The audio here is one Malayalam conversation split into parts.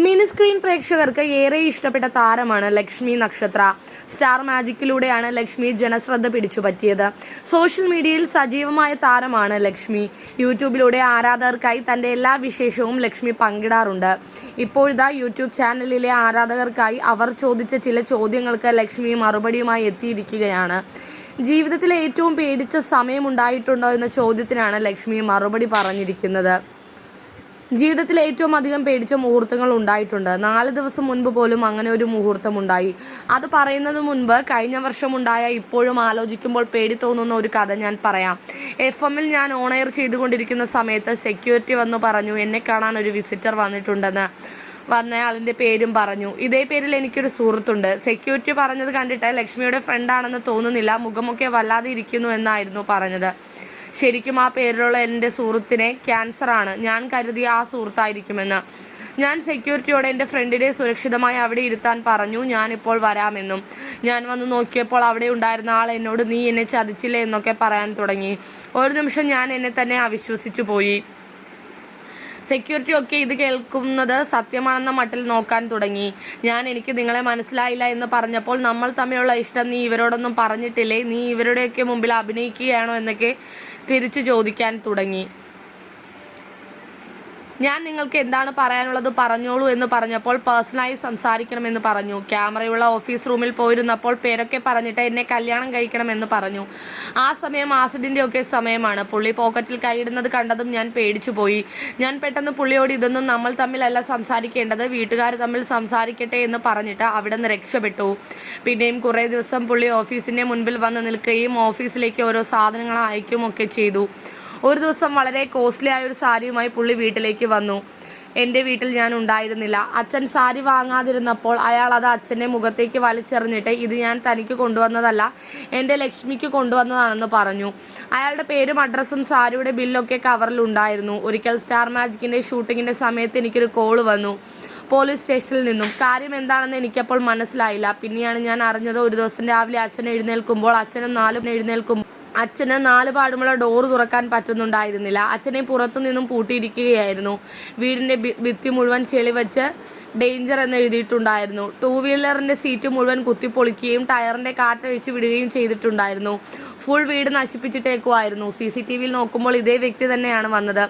മിനി സ്ക്രീൻ പ്രേക്ഷകർക്ക് ഏറെ ഇഷ്ടപ്പെട്ട താരമാണ് ലക്ഷ്മി നക്ഷത്ര. സ്റ്റാർ മാജിക്കിലൂടെയാണ് ലക്ഷ്മി ജനശ്രദ്ധ പിടിച്ചുപറ്റിയത്. സോഷ്യൽ മീഡിയയിൽ സജീവമായ താരമാണ് ലക്ഷ്മി. യൂട്യൂബിലൂടെ ആരാധകർക്കായി തൻ്റെ എല്ലാ വിശേഷവും ലക്ഷ്മി പങ്കിടാറുണ്ട്. ഇപ്പോഴിതാ യൂട്യൂബ് ചാനലിലെ ആരാധകർക്കായി അവർ ചോദിച്ച ചില ചോദ്യങ്ങൾക്ക് ലക്ഷ്മി മറുപടിയുമായി എത്തിയിരിക്കുകയാണ്. ജീവിതത്തിലെ ഏറ്റവും പേടിച്ച സമയമുണ്ടായിട്ടുണ്ടോ എന്ന ചോദ്യത്തിനാണ് ലക്ഷ്മി മറുപടി പറഞ്ഞിരിക്കുന്നത്. ജീവിതത്തിൽ ഏറ്റവും അധികം പേടിച്ച മുഹൂർത്തങ്ങൾ ഉണ്ടായിട്ടുണ്ട്. 4 ദിവസം മുൻപ് പോലും അങ്ങനെ ഒരു മുഹൂർത്തമുണ്ടായി. അത് പറയുന്നതിന് മുൻപ് കഴിഞ്ഞ വർഷം ഉണ്ടായ, ഇപ്പോഴും ആലോചിക്കുമ്പോൾ പേടി തോന്നുന്ന ഒരു കഥ ഞാൻ പറയാം. FM-ൽ ഞാൻ ഓൺ എയർ ചെയ്തുകൊണ്ടിരിക്കുന്ന സമയത്ത് സെക്യൂരിറ്റി വന്നു പറഞ്ഞു എന്നെ കാണാൻ ഒരു വിസിറ്റർ വന്നിട്ടുണ്ടെന്ന്. വന്നയാളിൻ്റെ പേരും പറഞ്ഞു. ഇതേ പേരിൽ എനിക്കൊരു സുഹൃത്തുണ്ട്. സെക്യൂരിറ്റി പറഞ്ഞത് കണ്ടിട്ട് ലക്ഷ്മിയുടെ ഫ്രണ്ടാണെന്ന് തോന്നുന്നില്ല, മുഖമൊക്കെ വല്ലാതെ ഇരിക്കുന്നു എന്നായിരുന്നു പറഞ്ഞത്. ശരിക്കും ആ പേരിലുള്ള എൻ്റെ സുഹൃത്തിന് ക്യാൻസറാണ്. ഞാൻ കരുതിയ ആ സുഹൃത്തായിരിക്കുമെന്ന്. ഞാൻ സെക്യൂരിറ്റിയോട് എൻ്റെ ഫ്രണ്ടിനെ സുരക്ഷിതമായി അവിടെ ഇരുത്താൻ പറഞ്ഞു. ഞാനിപ്പോൾ വരാമെന്നും. ഞാൻ വന്ന് നോക്കിയപ്പോൾ അവിടെ ഉണ്ടായിരുന്ന ആൾ എന്നോട് നീ എന്നെ ചതിച്ചില്ലേ എന്നൊക്കെ പറയാൻ തുടങ്ങി. ഒരു നിമിഷം ഞാൻ എന്നെ തന്നെ അവിശ്വസിച്ചു പോയി. സെക്യൂരിറ്റി ഒക്കെ ഇത് കേൾക്കുന്നത് സത്യമാണെന്ന മട്ടിൽ നോക്കാൻ തുടങ്ങി. എനിക്ക് നിങ്ങളെ മനസ്സിലായില്ല എന്ന് പറഞ്ഞപ്പോൾ നമ്മൾ തമ്മിലുള്ള ഇഷ്ടം നീ ഇവരോടൊന്നും പറഞ്ഞിട്ടില്ലേ, നീ ഇവരുടെയൊക്കെ മുമ്പിൽ അഭിനയിക്കുകയാണോ എന്നൊക്കെ തിരിച്ചു ചോദിക്കാൻ തുടങ്ങി. ഞാൻ നിങ്ങൾക്ക് എന്താണ് പറയാനുള്ളത് പറഞ്ഞോളൂ എന്ന് പറഞ്ഞപ്പോൾ പേഴ്സണലായി സംസാരിക്കണമെന്ന് പറഞ്ഞു. ക്യാമറയുള്ള ഓഫീസ് റൂമിൽ പോയിരുന്നപ്പോൾ പേരൊക്കെ പറഞ്ഞിട്ട് എന്നെ കല്യാണം കഴിക്കണമെന്ന് പറഞ്ഞു. ആ സമയം ആസിഡിൻ്റെ ഒക്കെ സമയമാണ്. പുള്ളി പോക്കറ്റിൽ കൈയിടുന്നത് കണ്ടതും ഞാൻ പേടിച്ചു പോയി. ഞാൻ പെട്ടെന്ന് പുള്ളിയോട് ഇതൊന്നും നമ്മൾ തമ്മിലല്ല സംസാരിക്കേണ്ടത്, വീട്ടുകാർ തമ്മിൽ സംസാരിക്കട്ടെ എന്ന് പറഞ്ഞിട്ട് അവിടെ നിന്ന് രക്ഷപ്പെട്ടു. പിന്നെയും കുറേ ദിവസം പുള്ളി ഓഫീസിൻ്റെ മുൻപിൽ വന്ന് നിൽക്കുകയും ഓഫീസിലേക്ക് ഓരോ സാധനങ്ങൾ അയക്കുകയൊക്കെ ചെയ്തു. ഒരു ദിവസം വളരെ കോസ്റ്റ്ലി ആയ ഒരു സാരിയുമായി പുള്ളി വീട്ടിലേക്ക് വന്നു. എൻ്റെ വീട്ടിൽ ഞാൻ ഉണ്ടായിരുന്നില്ല. അച്ഛൻ സാരി വാങ്ങാതിരുന്നപ്പോൾ അയാൾ അത് അച്ഛൻ്റെ മുഖത്തേക്ക് വലിച്ചെറിഞ്ഞിട്ട് ഇത് ഞാൻ തനിക്ക് കൊണ്ടുവന്നതല്ല, എൻ്റെ ലക്ഷ്മിക്ക് കൊണ്ടുവന്നതാണെന്ന് പറഞ്ഞു. അയാളുടെ പേരും അഡ്രസ്സും സാരിയുടെ ബില്ലൊക്കെ കവറിലുണ്ടായിരുന്നു. ഒരിക്കൽ സ്റ്റാർ മാജിക്കിൻ്റെ ഷൂട്ടിങ്ങിൻ്റെ സമയത്ത് എനിക്കൊരു കോള് വന്നു പോലീസ് സ്റ്റേഷനിൽ നിന്നും. കാര്യം എന്താണെന്ന് എനിക്കപ്പോൾ മനസ്സിലായില്ല. പിന്നെയാണ് ഞാൻ അറിഞ്ഞത്. ഒരു ദിവസം രാവിലെ അച്ഛൻ എഴുന്നേൽക്കുമ്പോൾ അച്ഛന് 4 പാടുമുള്ള ഡോറ് തുറക്കാൻ പറ്റുന്നുണ്ടായിരുന്നില്ല. അച്ഛനെ പുറത്തു നിന്നും പൂട്ടിയിരിക്കുകയായിരുന്നു. വീടിൻ്റെ ഭിത്തി മുഴുവൻ ചെളി വെച്ച് ഡേഞ്ചർ എന്ന് എഴുതിയിട്ടുണ്ടായിരുന്നു. 2 വീലറിൻ്റെ സീറ്റ് മുഴുവൻ കുത്തിപ്പൊളിക്കുകയും ടയറിൻ്റെ കാറ്റഴിച്ചു വിടുകയും ചെയ്തിട്ടുണ്ടായിരുന്നു. ഫുൾ വീട് നശിപ്പിച്ചിട്ടേക്കുമായിരുന്നു. CCTVയിൽ നോക്കുമ്പോൾ ഇതേ വ്യക്തി തന്നെയാണ് വന്നത്.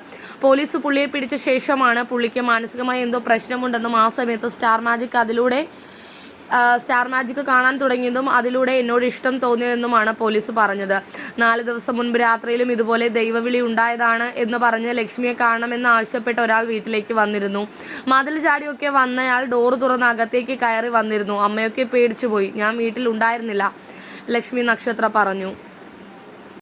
പോലീസ് പുള്ളിയെ പിടിച്ച ശേഷമാണ് പുള്ളിക്ക് മാനസികമായി എന്തോ പ്രശ്നമുണ്ടെന്നും ആ സമയത്ത് സ്റ്റാർ മാജിക് കാണാൻ തുടങ്ങിയതും അതിലൂടെ എന്നോട് ഇഷ്ടം തോന്നിയതെന്നുമാണ് പോലീസ് പറഞ്ഞത്. 4 ദിവസം മുൻപ് രാത്രിയിലും ഇതുപോലെ ദൈവവിളി ഉണ്ടായതാണ് എന്ന് പറഞ്ഞ് ലക്ഷ്മിയെ കാണണമെന്ന് ആവശ്യപ്പെട്ട ഒരാൾ വീട്ടിലേക്ക് വന്നിരുന്നു. മതിൽ ചാടിയൊക്കെ വന്നയാൾ ഡോറ് തുറന്ന് അകത്തേക്ക് കയറി വന്നിരുന്നു. അമ്മയൊക്കെ പേടിച്ചു പോയി. ഞാൻ വീട്ടിൽ ഉണ്ടായിരുന്നില്ല, ലക്ഷ്മി നക്ഷത്ര പറഞ്ഞു.